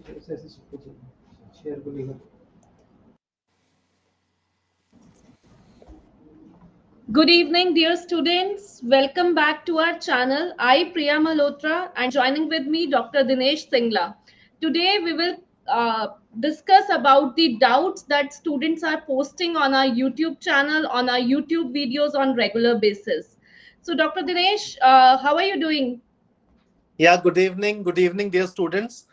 Share को लेकर। Good evening, dear students. Welcome back to our channel. I, Priya Malhotra, and joining with me, Dr. Dinesh Singla. Today, we will discuss about the doubts that students are posting on our YouTube channel, on our YouTube videos on regular basis. So, Dr. Dinesh, how are you doing? Yeah, good evening dear students.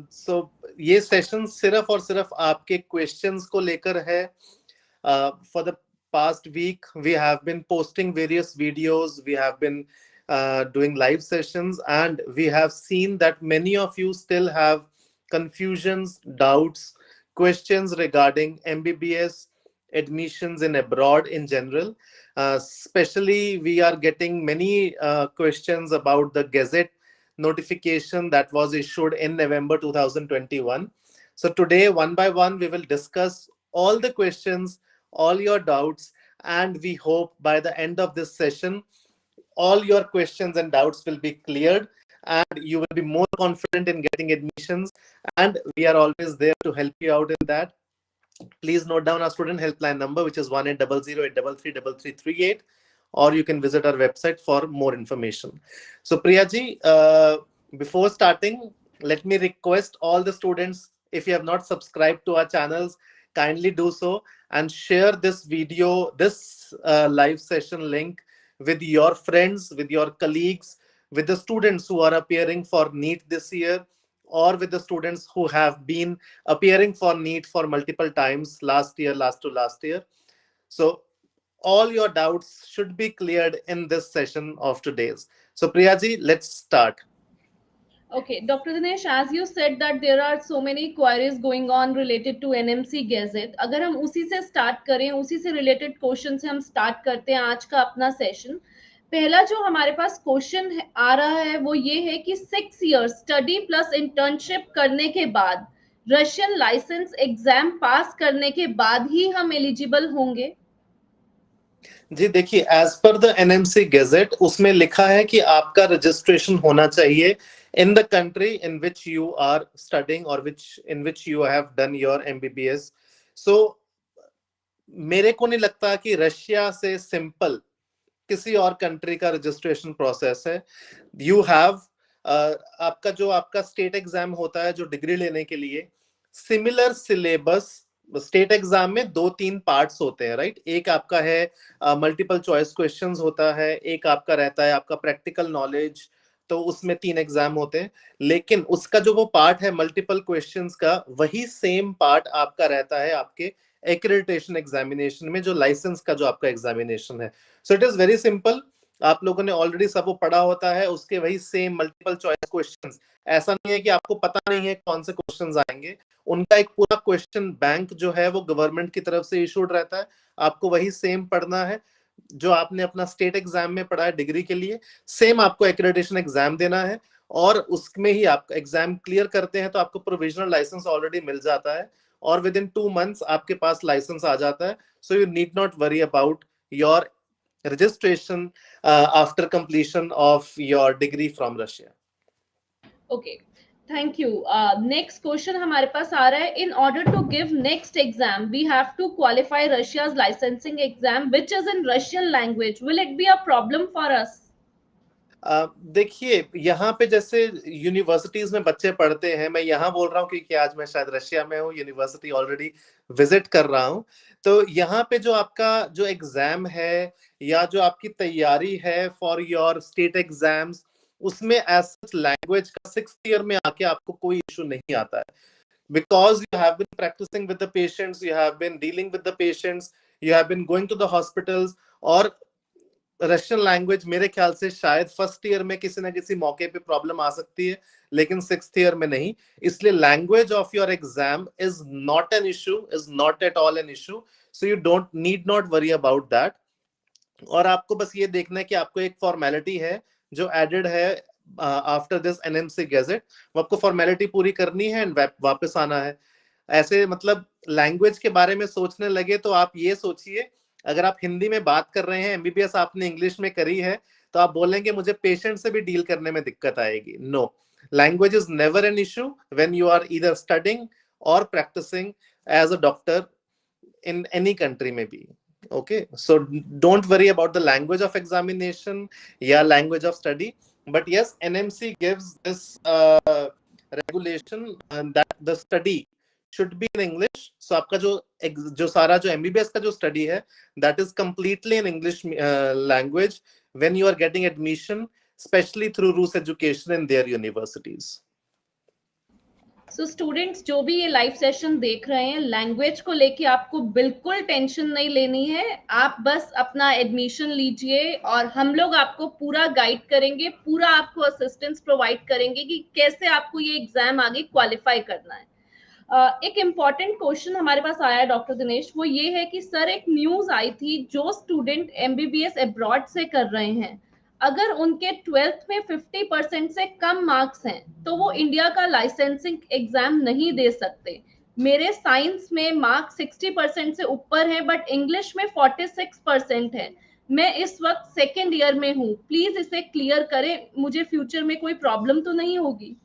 So ये session सिर्फ और सिर्फ आपके questions को लेकर है. For the past week we have been posting various videos, we have been doing live sessions, and we have seen that many of you still have confusions, doubts, questions regarding MBBS admissions in abroad in general. Especially we are getting many questions about the Gazette notification that was issued in November 2021. So today, one by one, we will discuss all the questions, all your doubts, and we hope by the end of this session, all your questions and doubts will be cleared and you will be more confident in getting admissions. And we are always there to help you out in that. Please note down our student helpline number, which is 1800-833-3338, or you can visit our website for more information. So Priya ji, before starting, let me request all the students, if you have not subscribed to our channels, kindly do so and share this video, this live session link with your friends, with your colleagues, with the students who are appearing for NEET this year, or with the students who have been appearing for NEET for multiple times last year, last to last year. So all your doubts should be cleared in this session of today's. So Priya ji, let's start. Okay, Dr. Dinesh, as you said that there are so many queries going on related to NMC Gazette. अगर हम उसी से start करें, उसी से related question से हम start करते हैं आज का अपना session. पहला जो हमारे पास क्वेश्चन आ रहा है वो ये है कि 6 years स्टडी प्लस इंटर्नशिप करने के बाद रशियन लाइसेंस एग्जाम पास करने के बाद ही हम एलिजिबल होंगे. जी देखिए, as per the NMC gadget उसमें लिखा है कि आपका रजिस्ट्रेशन होना चाहिए in the country in which you are studying और in which you have done your MBBS. So मेरे को नहीं लगता कि रशिया से सिंपल किसी और कंट्री का रजिस्ट्रेशन प्रोसेस है. यू हैव आपका स्टेट एग्जाम होता है जो डिग्री लेने के लिए, सिमिलर सिलेबस. स्टेट एग्जाम में 2-3 पार्ट्स होते हैं, राइट. एक आपका है मल्टीपल चॉइस क्वेश्चंस होता है, एक आपका रहता है आपका प्रैक्टिकल नॉलेज, तो उसमें 3 एग्जाम होते हैं. लेकिन उसका जो वो पार्ट है मल्टीपल क्वेश्चंस का, वही सेम पार्ट आपका रहता है आपके एक्रेडिटेशन एग्जामिनेशन में, जो लाइसेंस का जो आपका एग्जामिनेशन है. So it is very simple. आप लोगों ने ऑलरेडी सब वो पढ़ा होता है, उसके वही सेम मल्टीपल चॉइस क्वेश्चंस. ऐसा नहीं है कि आपको पता नहीं है कौन से क्वेश्चंस आएंगे. उनका एक पूरा क्वेश्चन बैंक जो है वो गवर्नमेंट की तरफ से इशूड रहता है. आपको वही सेम पढ़ना है जो आपने अपना स्टेट एग्जाम में पढ़ा है डिग्री के लिए. सेम आपको एक्रेडिटेशन एग्जाम देना है और उसमें ही आप एग्जाम क्लियर करते हैं तो आपको प्रोविजनल लाइसेंस ऑलरेडी मिल जाता है और विद इन 2 months आपके पास लाइसेंस आ जाता है. So you need not worry about your registration after completion of your degree from Russia. Okay, thank you. Next question हमारे पास आ रहा है. In order to give next exam, we have to qualify Russia's licensing exam, which is in Russian language. Will it be a problem for us? देखिए, यहाँ पे जैसे universities में बच्चे पढ़ते हैं, मैं यहाँ बोल रहा हूँ क्योंकि आज मैं शायद रशिया में हूँ, यूनिवर्सिटी ऑलरेडी विजिट कर रहा हूँ. तो यहाँ पे जो आपका जो एग्जाम है या जो आपकी तैयारी है फॉर योर स्टेट एग्जाम्स, उसमें एज सच लैंग्वेज का 6th ईयर में आके आपको कोई इशू नहीं आता है. Because you have been practicing with the patients, you have been dealing with the patients, you have been going to the hospitals. और रशियन लैंग्वेज मेरे ख्याल से शायद फर्स्ट ईयर में किसी ना किसी मौके पे प्रॉब्लम आ सकती है, लेकिन 6th ईयर में नहीं. इसलिए language of your exam is not an issue, is not at all an issue. So you need not worry about that. और आपको बस ये देखना है कि आपको एक फॉर्मेलिटी है जो एडेड है आफ्टर दिस एनएमसी गैजेट. वो आपको फॉर्मेलिटी पूरी करनी है एंड वापस आना है. ऐसे मतलब लैंग्वेज के बारे में सोचने लगे तो आप ये सोचिए, अगर आप हिंदी में बात कर रहे हैं, एमबीबीएस आपने इंग्लिश में करी है, तो आप बोलेंगे मुझे पेशेंट से भी डील करने में दिक्कत आएगी. No, Language is never an issue when you are either studying or practicing as a doctor in any country maybe. Okay, so don't worry about the language of examination, yeah, language of study. But yes, NMC gives this regulation that the study should be in English. So आपका जो सारा जो MBBS का जो study है, that is completely in English language when you are getting admission, especially through Rus Education in their universities. So students जो भी ये लाइव सेशन देख रहे हैं, लैंग्वेज को लेके आपको बिल्कुल टेंशन नहीं लेनी है। आप बस अपना एडमिशन लीजिए और हम लोग आपको पूरा गाइड करेंगे, पूरा आपको असिस्टेंस प्रोवाइड करेंगे कि कैसे आपको ये एग्जाम आगे क्वालिफाई करना है। एक इम्पॉर्टेंट क्वेश्चन हमारे पास आया है डॉक्टर दिनेश, वो ये है कि सर एक न्यूज आई थी, जो स्टूडेंट एमबीबीएस अब्रॉड से कर रहे हैं, अगर उनके 12th में 50% से कम मार्क्स हैं तो वो इंडिया का लाइसेंसिंग एग्जाम नहीं दे सकते। मेरे साइंस में मार्क्स 60% से ऊपर है, बट इंग्लिश में 46% है। मैं इस वक्त सेकेंड ईयर में हूँ, प्लीज इसे क्लियर करें, मुझे फ्यूचर में कोई प्रॉब्लम तो नहीं होगी?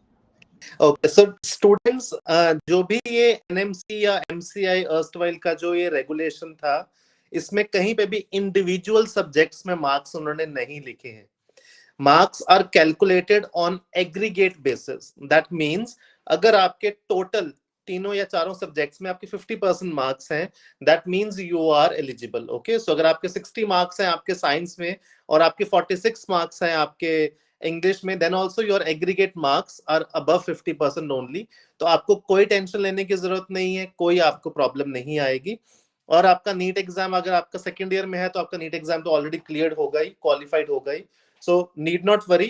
ओके, सो स्टूडेंट्स, जो भी ये एनएमसी या एमसीआई अर्स्टवाइल का जो ये रेगुलेशन था, इसमें कहीं पे भी इंडिविजुअल सब्जेक्ट्स में मार्क्स उन्होंने नहीं लिखे हैं। Marks are calculated on aggregate basis. That means अगर आपके टोटल तीनों या चारों सब्जेक्ट्स में आपके 50% मार्क्स हैं, that means you are eligible. Okay, so अगर आपके 60 मार्क्स हैं आपके साइंस में और आपके 46 मार्क्स हैं आपके इंग्लिश में, then also your aggregate marks are above 50% only. तो आपको कोई टेंशन लेने की जरूरत नहीं है, कोई आपको प्रॉब्लम नहीं आएगी। और आपका नीट एग्जाम अगर आपका सेकेंड ईयर में है तो आपका नीट एग्जाम तो ऑलरेडी क्लियर होगा ही, क्वालिफाइड होगा ही। So need not worry,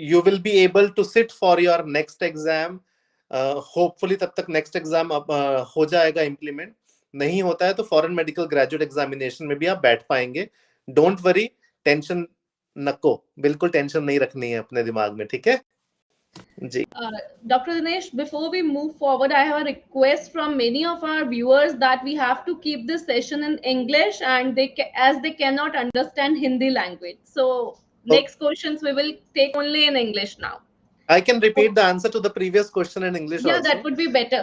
you will be able to sit for your next exam. Hopefully तब तक next exam हो जाएगा implement। नहीं होता है तो फॉरेन मेडिकल ग्रेजुएट एग्जामिनेशन में भी आप बैठ पाएंगे। डोंट वरी, टेंशन नको, बिल्कुल टेंशन नहीं रखनी है अपने दिमाग में, ठीक है जी। Dr. Dinesh, before we move forward, I have a request from many of our viewers that we have to keep this session in English, and as they cannot understand Hindi language. So next questions we will take only in English now. I can repeat the answer to the previous question in English Yeah, also. that would be better.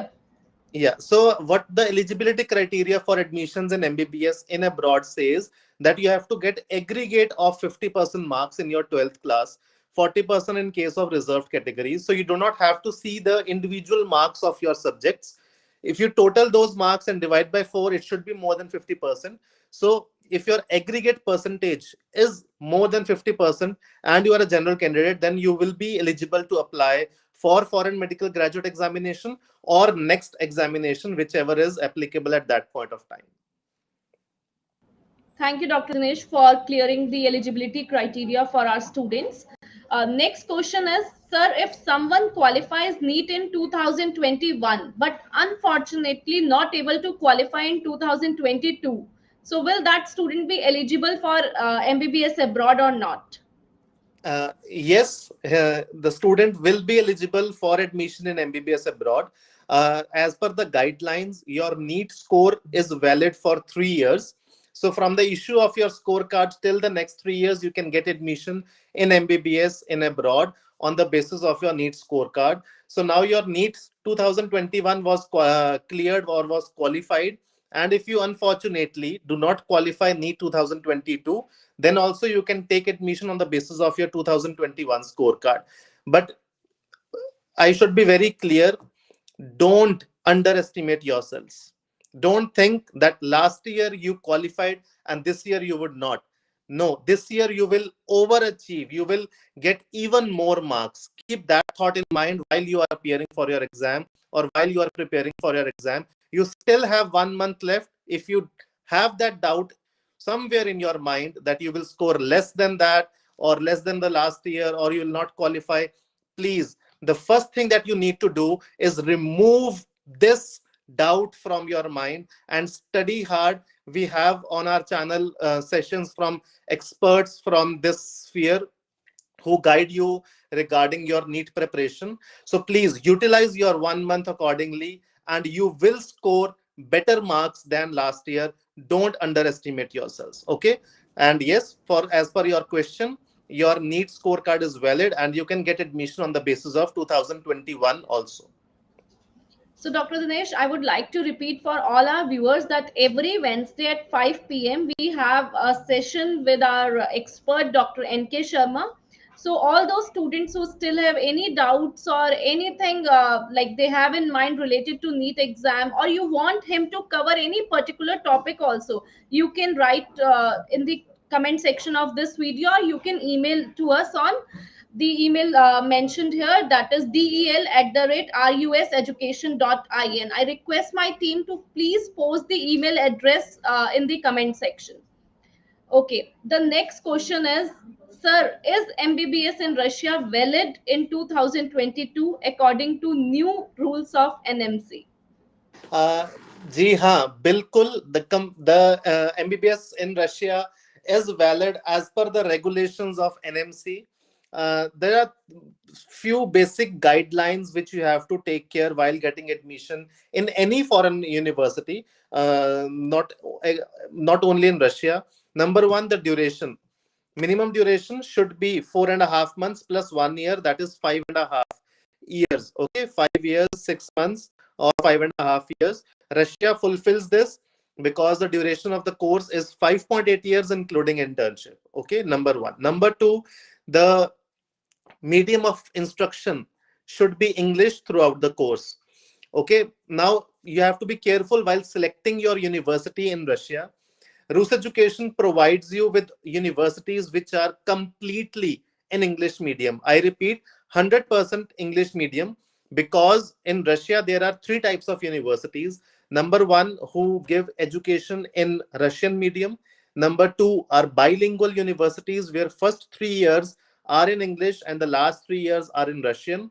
Yeah, so what the eligibility criteria for admissions in MBBS in abroad says that you have to get aggregate of 50% marks in your 12th class, 40% in case of reserved categories. So you do not have to see the individual marks of your subjects. If you total those marks and divide by 4, it should be more than 50%. So if your aggregate percentage is more than 50% and you are a general candidate, then you will be eligible to apply for foreign medical graduate examination or next examination, whichever is applicable at that point of time. Thank you, Dr. Dinesh, for clearing the eligibility criteria for our students. Next question is, sir, if someone qualifies NEET in 2021, but unfortunately not able to qualify in 2022, so will that student be eligible for MBBS abroad or not? Yes, the student will be eligible for admission in MBBS abroad. As per the guidelines, your NEET score is valid for 3 years. So from the issue of your scorecard till the next 3 years, you can get admission in MBBS in abroad on the basis of your NEET scorecard. So now your NEET 2021 was cleared or was qualified. And if you unfortunately do not qualify NEET 2022, then also you can take admission on the basis of your 2021 scorecard. But I should be very clear, don't underestimate yourselves. Don't think that last year you qualified and this year you would not. No, this year you will overachieve. You will get even more marks. Keep that thought in mind while you are appearing for your exam or while you are preparing for your exam. You still have 1 month left. If you have that doubt somewhere in your mind that you will score less than that or less than the last year or you will not qualify, please, the first thing that you need to do is remove this doubt from your mind and study hard. We have on our channel sessions from experts from this sphere who guide you regarding your NEET preparation. So please utilize your 1 month accordingly and you will score better marks than last year. Don't underestimate yourselves. Okay. And yes, for as per your question, your NEET scorecard is valid, and you can get admission on the basis of 2021 also. So, Dr. Dinesh, I would like to repeat for all our viewers that every Wednesday at 5 p.m. we have a session with our expert, Dr. N.K. Sharma. So, all those students who still have any doubts or anything like they have in mind related to NEET exam, or you want him to cover any particular topic also, you can write in the comment section of this video, or you can email to us on the email mentioned here, that is del@ruseducation.in. I request my team to please post the email address in the comment section. Okay, the next question is, sir, is MBBS in Russia valid in 2022 according to new rules of NMC? uh, जी हाँ बिल्कुल the MBBS in Russia is valid as per the regulations of NMC. There are few basic guidelines which you have to take care while getting admission in any foreign university, not only in Russia. Number one, the duration. Minimum duration should be 4.5 months plus 1 year, that is 5.5 years. Okay, 5 years, 6 months, or 5.5 years. Russia fulfills this because the duration of the course is 5.8 years, including internship. Okay, number one. Number two, the medium of instruction should be English throughout the course. Okay, now you have to be careful while selecting your university in Russia. Rus Education provides you with universities which are completely in English medium. I repeat, 100% English medium, because in Russia there are three types of universities. Number one, who give education in Russian medium. Number two are bilingual universities, where first 3 years are in English and the last 3 years are in Russian.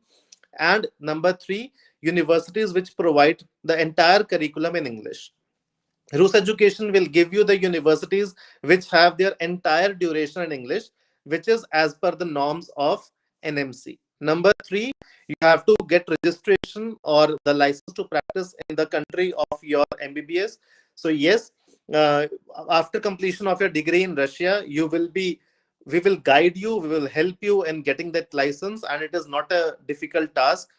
And number three, universities which provide the entire curriculum in English. Rus Education will give you the universities which have their entire duration in English, which is as per the norms of NMC. Number three, you have to get registration or the license to practice in the country of your MBBS. So yes, uh, after completion of your degree in Russia, we will guide you, we will help you in getting that license, and it is not a difficult task.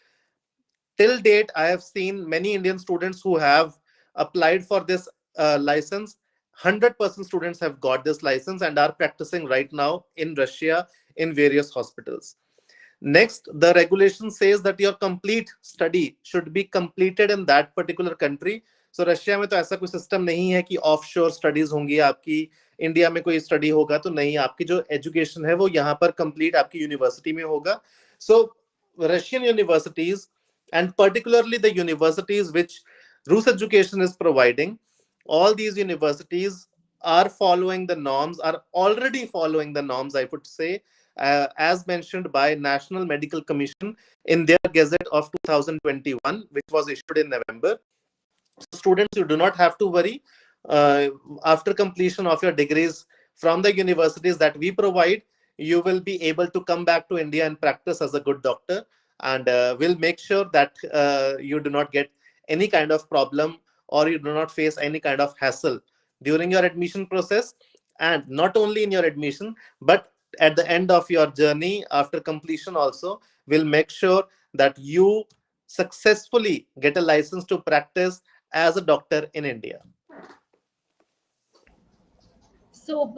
Till date, I have seen many Indian students who have applied for this license. 100% students have got this license and are practicing right now in Russia in various hospitals. Next, the regulation says that your complete study should be completed in that particular country. So Russia में तो ऐसा कोई system नहीं है कि offshore studies होंगी आपकी, India में कोई स्टडी होगा तो नहीं, आपकी जो एजुकेशन है वो यहाँ पर कंप्लीट आपकी यूनिवर्सिटी में होगा. So Russian universities, and particularly the universities which Rus Education is providing, all these universities are following the norms, are already following the norms, I would say, as mentioned by National Medical Commission in their Gazette of 2021, which was issued in November. So students, you do not have to worry. Uh, After completion of your degrees from the universities that we provide, you will be able to come back to India and practice as a good doctor. And we'll make sure that you do not get any kind of problem, or you do not face any kind of hassle during your admission process. And not only in your admission, but at the end of your journey after completion also, we'll make sure that you successfully get a license to practice as a doctor in India. So,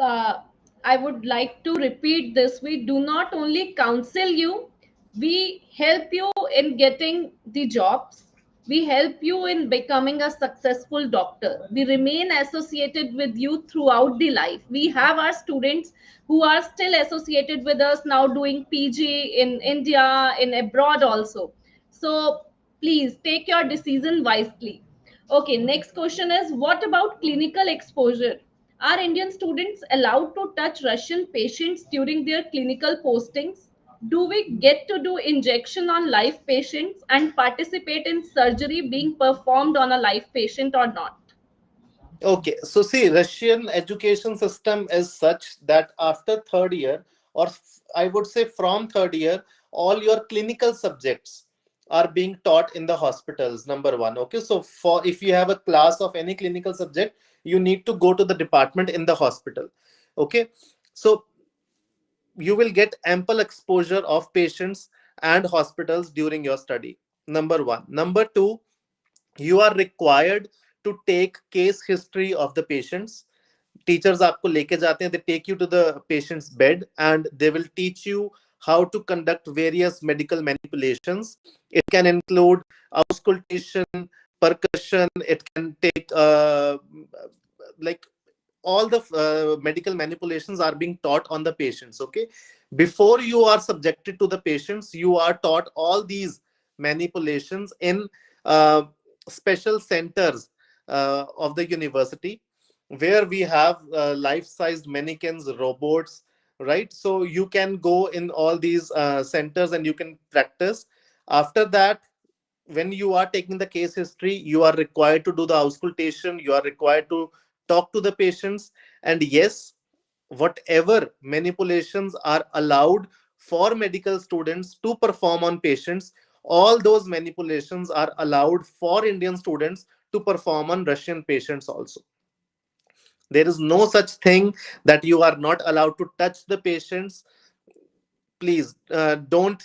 I would like to repeat this. We do not only counsel you, we help you in getting the jobs. We help you in becoming a successful doctor. We remain associated with you throughout the life. We have our students who are still associated with us now, doing PG in India, in abroad also. So, please take your decision wisely. Okay, next question is, what about clinical exposure? Are Indian students allowed to touch Russian patients during their clinical postings? Do we get to do injection on live patients and participate in surgery being performed on a live patient or not? Okay, so see, Russian education system is such that after third year, or I would say from third year, all your clinical subjects are being taught in the hospitals. Number one, okay. So for if you have a class of any clinical subject, you need to go to the department in the hospital. Okay, so you will get ample exposure of patients and hospitals during your study. Number one. Number two, you are required to take case history of the patients. Teachers आपको लेके जाते हैं, they take you to the patient's bed and they will teach you how to conduct various medical manipulations. It can include auscultation, percussion, it can take like all the medical manipulations are being taught on the patients. Okay, before you are subjected to the patients, you are taught all these manipulations in uh, special centers of the university, where we have life-sized mannequins, robots, right? So you can go in all these centers and you can practice. After that, when you are taking the case history, you are required to do the auscultation, you are required to talk to the patients. And yes, whatever manipulations are allowed for medical students to perform on patients, all those manipulations are allowed for Indian students to perform on Russian patients also. There is no such thing that you are not allowed to touch the patients. Please don't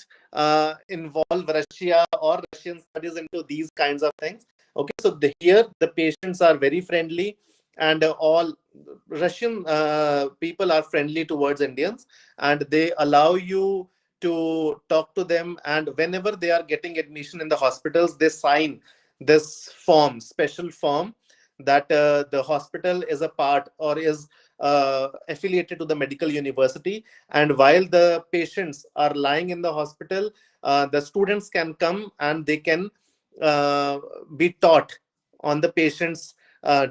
involve Russia or Russian studies into these kinds of things. Okay, so here the patients are very friendly, and all Russian people are friendly towards Indians, and they allow you to talk to them. And whenever they are getting admission in the hospitals, they sign this form, special form, that the hospital is a part or is affiliated to the medical university, and while the patients are lying in the hospital, the students can come and they can uh, be taught on the patients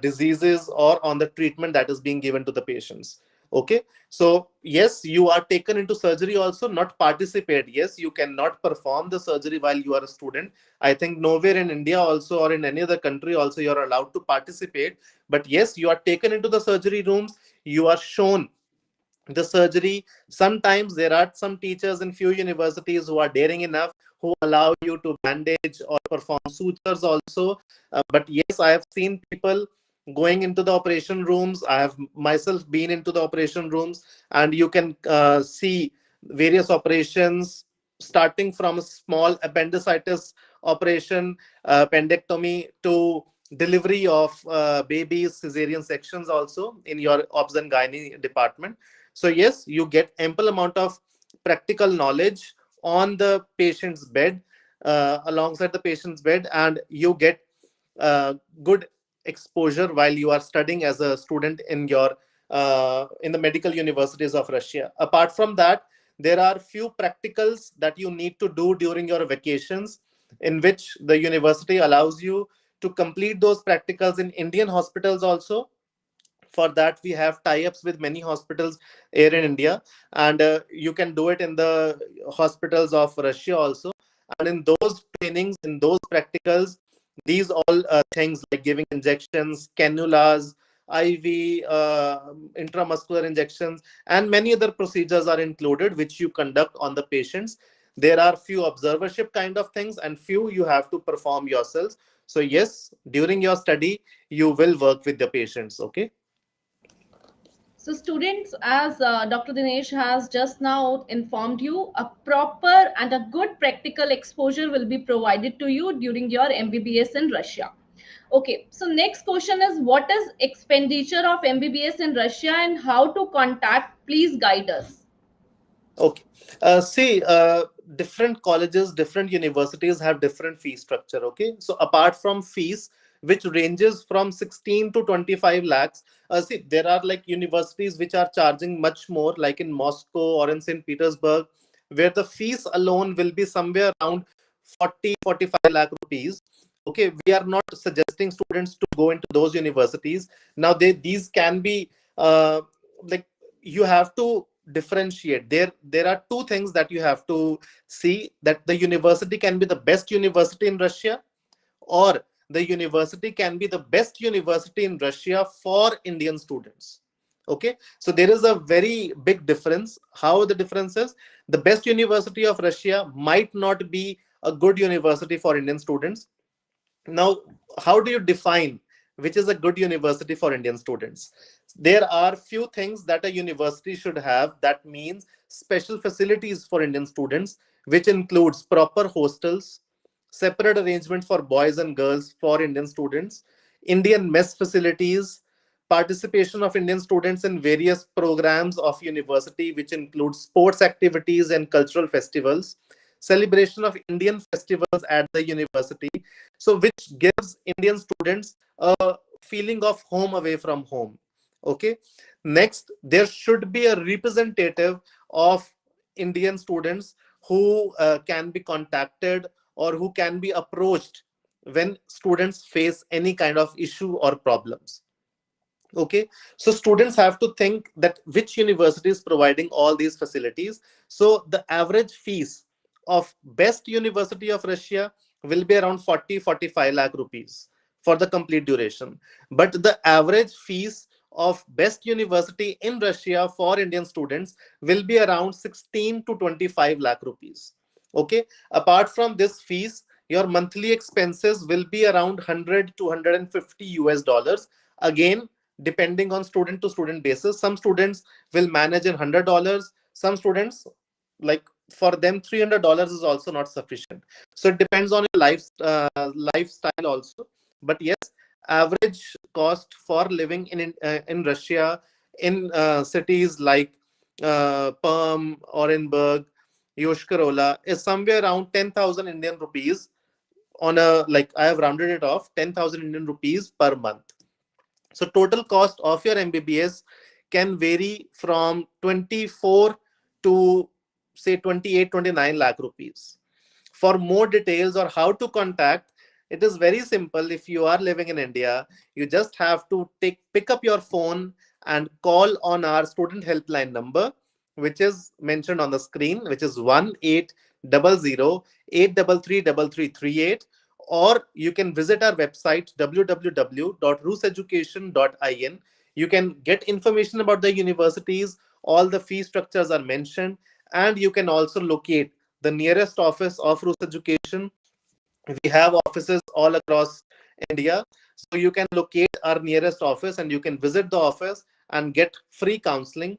diseases or on the treatment that is being given to the patients. Okay, so yes, you are taken into surgery also, not participate. Yes, you cannot perform the surgery while you are a student. I think nowhere in India also or in any other country also you are allowed to participate. But yes, you are taken into the surgery rooms, you are shown the surgery. Sometimes there are some teachers in few universities who are daring enough, who allow you to bandage or perform sutures also. But yes, I have seen people going into the operation rooms. I have myself been into the operation rooms, and you can see various operations, starting from a small appendicitis operation, appendectomy, to delivery of babies, cesarean sections also in your obs and gynae department. So yes, you get ample amount of practical knowledge on the patient's bed, alongside the patient's bed, and you get good exposure while you are studying as a student in your in the medical universities of Russia. Apart from that, there are few practicals that you need to do during your vacations, in which the university allows you to complete those practicals in Indian hospitals also. For that, we have tie-ups with many hospitals here in India, and you can do it in the hospitals of Russia also. And in those trainings, in those practicals, these all things like giving injections, cannulas, IV, intramuscular injections, and many other procedures are included, which you conduct on the patients. There are few observership kind of things, and few you have to perform yourselves. So yes, during your study, you will work with the patients. Okay. So students, as Dr. Dinesh has just now informed you, a proper and a good practical exposure will be provided to you during your MBBS in Russia. Okay, so next question is, what is expenditure of MBBS in Russia and how to contact? Please guide us. Okay. See, different colleges, different universities have different fee structure. Okay. So apart from fees, which ranges from 16 to 25 lakhs, see, there are like universities which are charging much more, like in Moscow or in St. Petersburg, where the fees alone will be somewhere around 40, 45 lakh rupees. Okay. We are not suggesting students to go into those universities. Now, these can be like, you have to differentiate. There are two things that you have to see: that the university can be the best university in Russia, or the university can be the best university in Russia for Indian students. Okay, so there is a very big difference. How the difference is: the best university of Russia might not be a good university for Indian students. Now, how do you define which is a good university for Indian students? There are few things that a university should have. That means special facilities for Indian students, which includes proper hostels, separate arrangement for boys and girls for Indian students, Indian mess facilities, participation of Indian students in various programs of university, which include sports activities and cultural festivals, celebration of Indian festivals at the university, so which gives Indian students a feeling of home away from home. Okay. Next, there should be a representative of Indian students who can be contacted or who can be approached when students face any kind of issue or problems. Okay, so students have to think that which university is providing all these facilities. So the average fees of best university of Russia will be around 40-45 lakh rupees for the complete duration, but the average fees of best university in Russia for Indian students will be around 16 to 25 lakh rupees. Okay, apart from this fees, your monthly expenses will be around 100 to 150 US dollars, again depending on student to student basis. Some students will manage in $100, some students, like, for them $300 is also not sufficient. So it depends on your lifestyle also. But yes, average cost for living in Russia, in cities like Perm, Orenburg, Yoshkarola, is somewhere around 10,000 Indian rupees on a, like, I have rounded it off, 10,000 Indian rupees per month. So total cost of your MBBS can vary from 24 to say 28, 29 lakh rupees. For more details or how to contact, it is very simple. If you are living in India, you just have to pick up your phone and call on our student helpline number, which is mentioned on the screen, which is 1-800-833-3338. Or you can visit our website www.ruseducation.in. You can get information about the universities, all the fee structures are mentioned, and you can also locate the nearest office of Rus Education. We have offices all across India, so you can locate our nearest office and you can visit the office and get free counseling.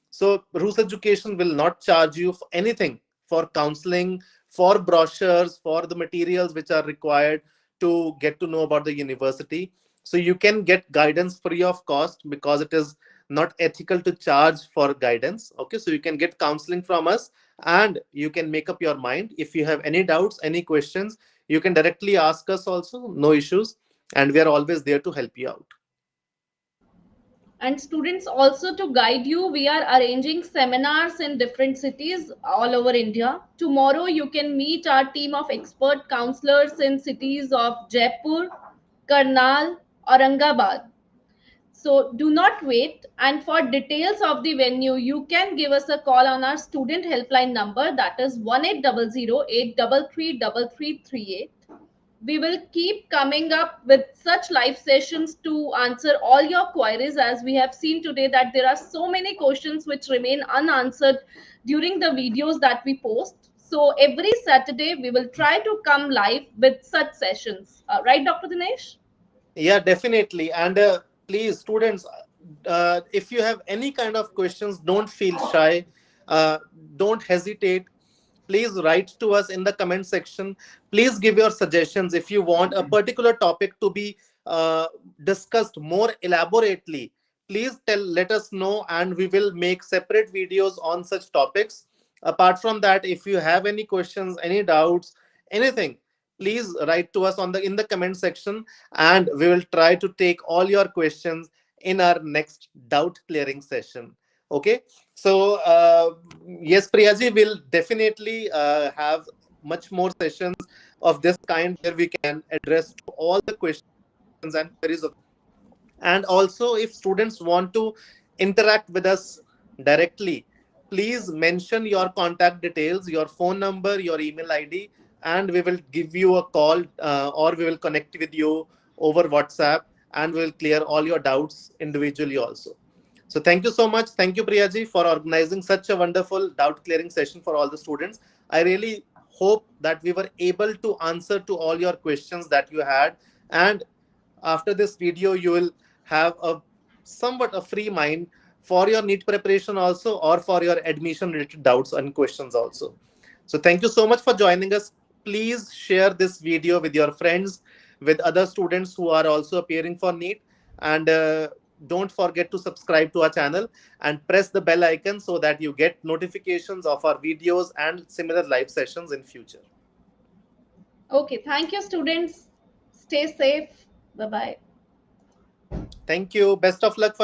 So Rus Education will not charge you for anything for counseling, for brochures, for the materials which are required to get to know about the university. So you can get guidance free of cost, because it is not ethical to charge for guidance. Okay, so you can get counseling from us and you can make up your mind. If you have any doubts, any questions, you can directly ask us also, no issues, and we are always there to help you out. And students, also to guide you, we are arranging seminars in different cities all over India. Tomorrow you can meet our team of expert counselors in cities of Jaipur, Karnal, Aurangabad. So do not wait. And for details of the venue, you can give us a call on our student helpline number, that is 1800-833-3338. We will keep coming up with such live sessions to answer all your queries, as we have seen today that there are so many questions which remain unanswered during the videos that we post. So every Saturday we will try to come live with such sessions. Right, Dr. Dinesh? Yeah, definitely. And please, students, if you have any kind of questions, don't feel shy. Uh, don't hesitate. Please write to us in the comment section. Please give your suggestions. If you want a particular topic to be discussed more elaborately, please let us know, and we will make separate videos on such topics. Apart from that, if you have any questions, any doubts, anything, please write to us in the comment section, and we will try to take all your questions in our next doubt clearing session. Okay, so yes, Priyaji, will definitely have much more sessions of this kind where we can address to all the questions and queries of. And also, if students want to interact with us directly, please mention your contact details, your phone number, your email ID, and we will give you a call, or we will connect with you over WhatsApp, and we will clear all your doubts individually also. So thank you so much. Thank you, Priyaji, for organizing such a wonderful doubt clearing session for all the students. I really hope that we were able to answer to all your questions that you had. And after this video, you will have a somewhat a free mind for your NEET preparation also, or for your admission related doubts and questions also. So thank you so much for joining us. Please share this video with your friends, with other students who are also appearing for NEET, and don't forget to subscribe to our channel and press the bell icon so that you get notifications of our videos and similar live sessions in future. Okay, thank you, students. Stay safe. Bye bye. Thank you. Best of luck for